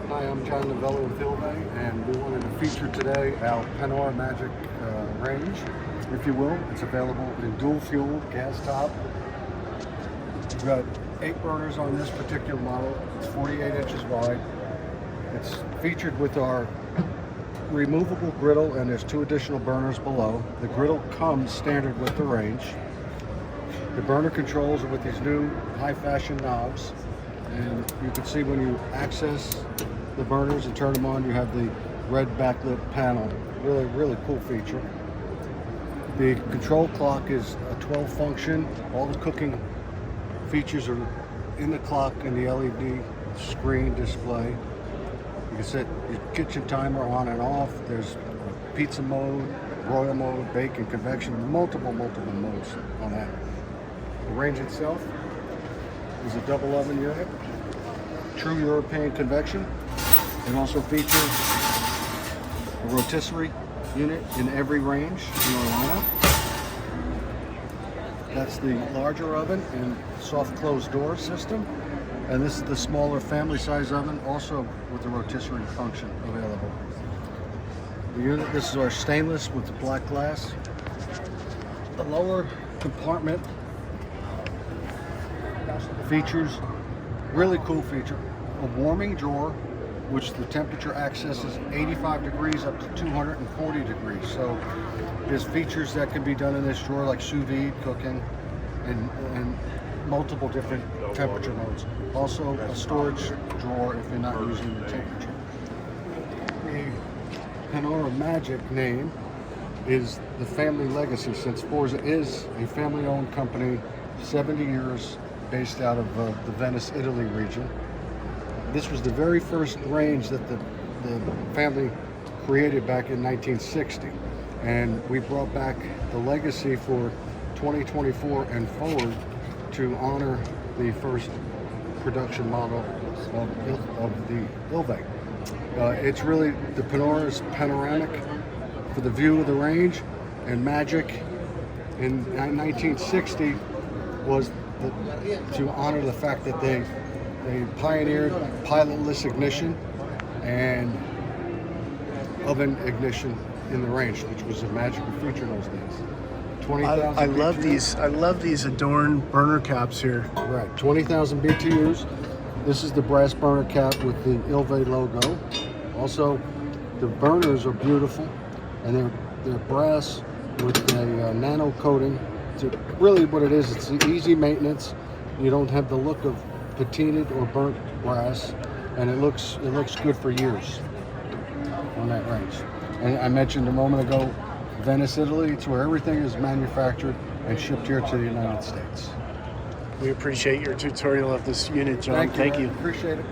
Hi, I'm John Novello with ILVE, and we wanted to feature today our Panoramagic range, if you will. It's available in dual fuel, gas top. We've got 8 burners on this particular model. It's 48 inches wide. It's featured with our removable griddle, and there's 2 additional burners below. The griddle comes standard with the range. The burner controls are with these new high fashion knobs, and you can see when you access the burners and turn them on, you have the red backlit panel. Really cool feature. The control clock is a 12 function. All the cooking features are in the clock and the LED screen display. You can set your kitchen timer on and off. There's pizza mode, broil mode, bake and convection, multiple modes on that. The range itself is a double oven unit, true European convection. It also features a rotisserie unit in every range in our lineup. That's the larger oven and soft closed door system. And this is the smaller family size oven, also with the rotisserie function available. The unit, this is our stainless with the black glass. The lower compartment features, really cool feature, a warming drawer, which the temperature accesses 85 degrees up to 240 degrees. So there's features that can be done in this drawer, like sous vide cooking and multiple different temperature modes. Also a storage drawer if you're not using the temperature. The Panoramagic name is the family legacy, since Forza is a family-owned company, 70 years, based out of the Venice, Italy region. This was the very first range that the family created back in 1960, and we brought back the legacy for 2024 and forward to honor the first production model of the ILVE. It's really, the Panora is panoramic for the view of the range, and Magic in 1960 was to honor the fact that they pioneered pilotless ignition and oven ignition in the range, which was a magical feature in those days. 20,000 I love these. I love these adorned burner caps here. Right, 20,000 BTUs. This is the brass burner cap with the ILVE logo. Also, the burners are beautiful, and they're brass with a nano coating. So really, what it is, it's easy maintenance. You don't have the look of patinaed or burnt brass, and it looks good for years on that range. And I mentioned a moment ago, Venice, Italy. It's where everything is manufactured and shipped here to the United States. We appreciate your tutorial of this unit, John. Thank you. Appreciate it.